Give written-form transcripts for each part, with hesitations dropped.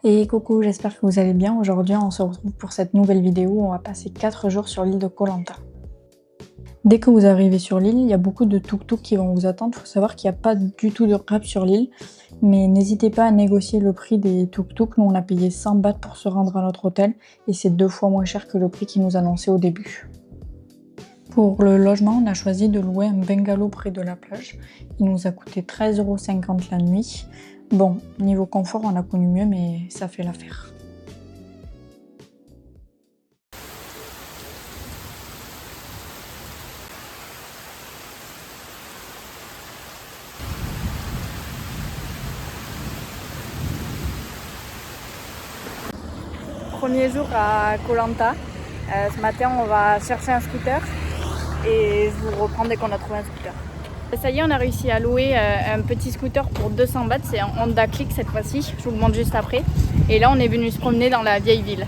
Et coucou, j'espère que vous allez bien. Aujourd'hui, on se retrouve pour cette nouvelle vidéo où on va passer 4 jours sur l'île de Koh Lanta. Dès que vous arrivez sur l'île, il y a beaucoup de tuk-tuk qui vont vous attendre. Il faut savoir qu'il n'y a pas du tout de Grab sur l'île, mais n'hésitez pas à négocier le prix des tuk-tuk. Nous, on a payé 100 bahts pour se rendre à notre hôtel et c'est 2 fois moins cher que le prix qu'ils nous annonçaient au début. Pour le logement, on a choisi de louer un bungalow près de la plage. Il nous a coûté 13,50 € la nuit. Bon, niveau confort, on a connu mieux, mais ça fait l'affaire. Premier jour à Koh Lanta. Ce matin, on va chercher un scooter et je vous reprends dès qu'on a trouvé un scooter. Ça y est, on a réussi à louer un petit scooter pour 200 bahts. C'est un Honda Click cette fois-ci. Je vous le montre juste après. Et là, on est venu se promener dans la vieille ville.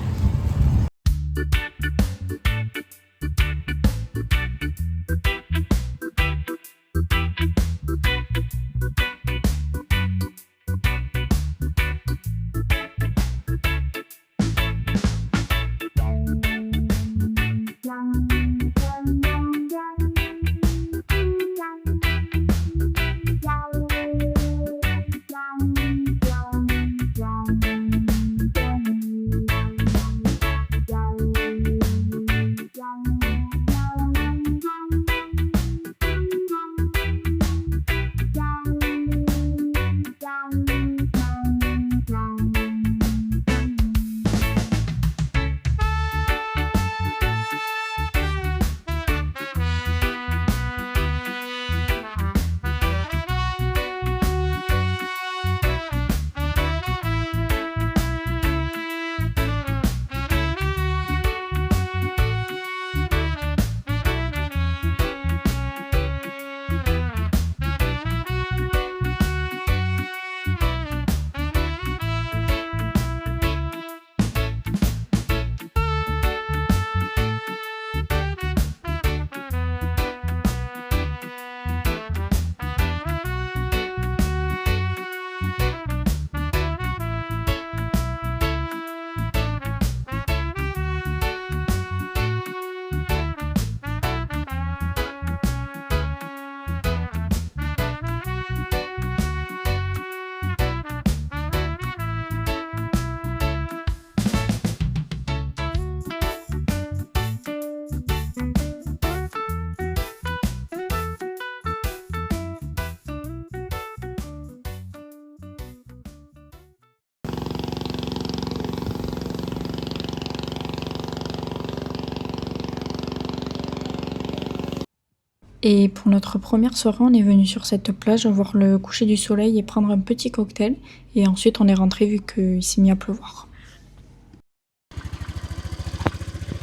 Et pour notre première soirée, on est venu sur cette plage voir le coucher du soleil et prendre un petit cocktail. Et ensuite, on est rentré vu qu'il s'est mis à pleuvoir.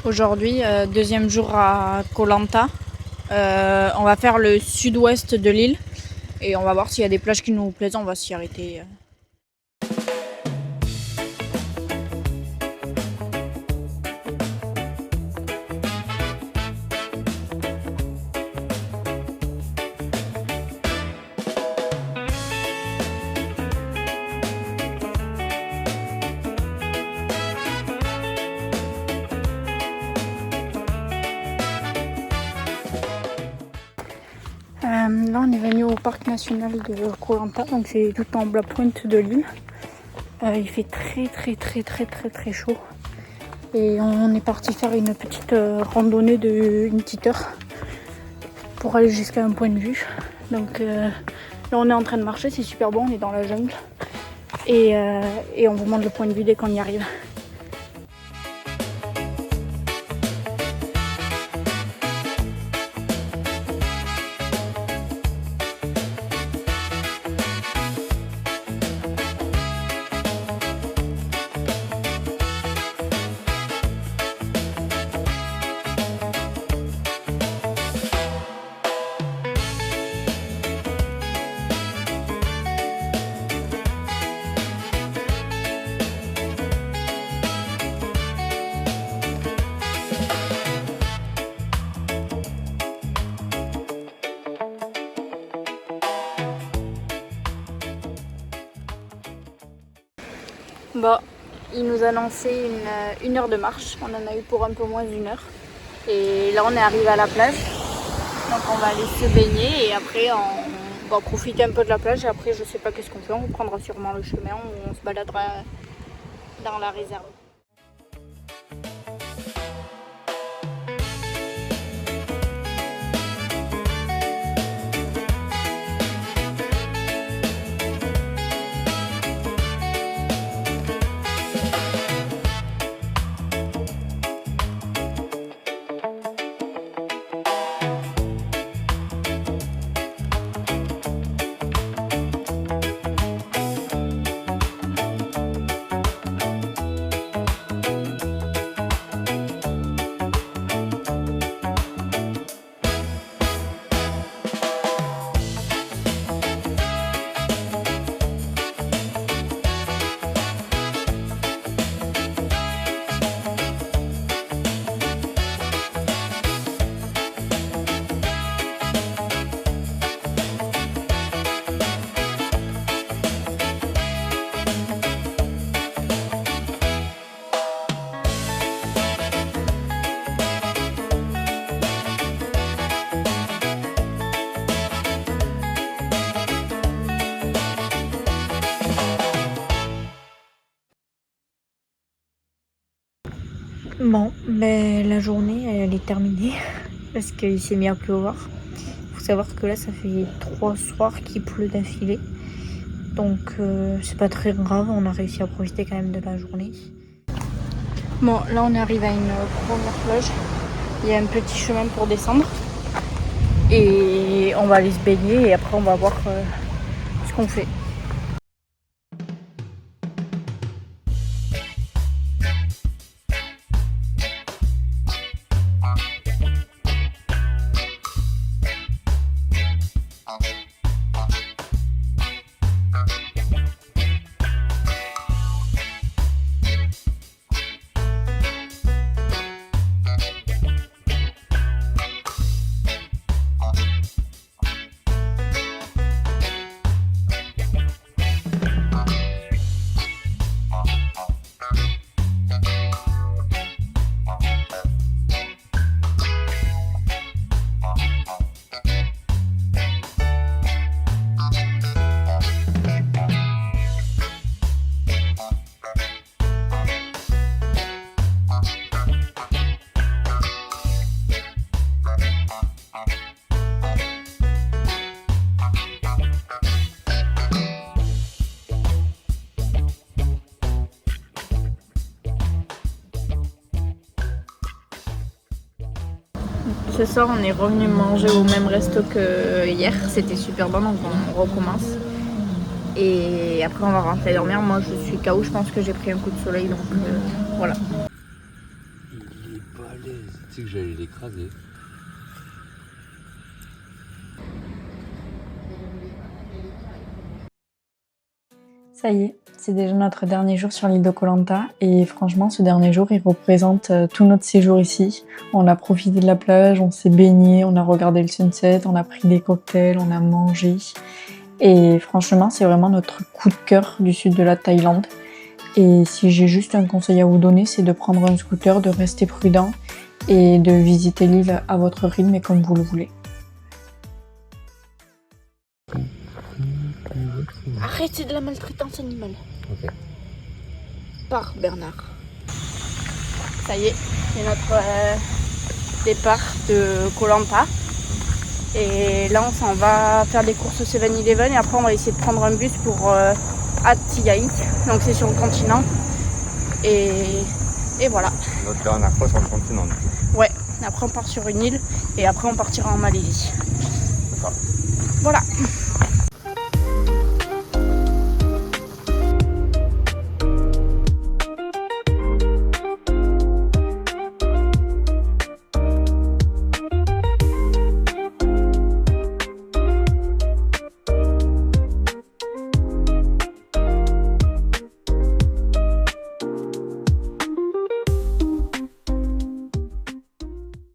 Aujourd'hui, deuxième jour à Koh Lanta. On va faire le sud-ouest de l'île. Et on va voir s'il y a des plages qui nous plaisent, on va s'y arrêter. Là, on est venu au parc national de Koh Lanta, donc c'est tout en bas pointe de l'île. Il fait très chaud. Et on est parti faire une petite randonnée d'une petite heure pour aller jusqu'à un point de vue. Donc là, on est en train de marcher, c'est super bon, on est dans la jungle. Et on vous montre le point de vue dès qu'on y arrive. Bon, il nous a lancé une heure de marche. On en a eu pour un peu moins d'une heure. Et là, on est arrivé à la plage. Donc, on va aller se baigner et après, on va profiter un peu de la plage. Et après, je sais pas qu'est-ce qu'on fait. On prendra sûrement le chemin ou on se baladera dans la réserve. Bon, ben, la journée elle est terminée parce qu'il s'est mis à pleuvoir. Faut savoir que là ça fait 3 soirs qu'il pleut d'affilée. Donc c'est pas très grave, on a réussi à profiter quand même de la journée. Bon, là on arrive à une première plage. Il y a un petit chemin pour descendre. Et on va aller se baigner et après on va voir ce qu'on fait. Ce soir, on est revenu manger au même resto que hier. C'était super bon, donc on recommence. Et après, on va rentrer dormir. Moi, je suis KO. Je pense que j'ai pris un coup de soleil, donc voilà. Il est balèze. Tu sais que j'allais l'écraser. Ça y est, c'est déjà notre dernier jour sur l'île de Koh Lanta et franchement ce dernier jour il représente tout notre séjour ici. On a profité de la plage, on s'est baigné, on a regardé le sunset, on a pris des cocktails, on a mangé et franchement c'est vraiment notre coup de cœur du sud de la Thaïlande. Et si j'ai juste un conseil à vous donner, c'est de prendre un scooter, de rester prudent et de visiter l'île à votre rythme et comme vous le voulez. Arrêtez de la maltraitance animale. Ok. Par Bernard. Ça y est, c'est notre départ de Koh Lanta. Et là, on s'en va faire des courses au 7-Eleven et après, on va essayer de prendre un bus pour Atiyai. Donc, c'est sur le continent. Et voilà. Notre dernière fois sur le continent. Ouais, après, on part sur une île et après, on partira en Malaisie. C'est ça. Voilà.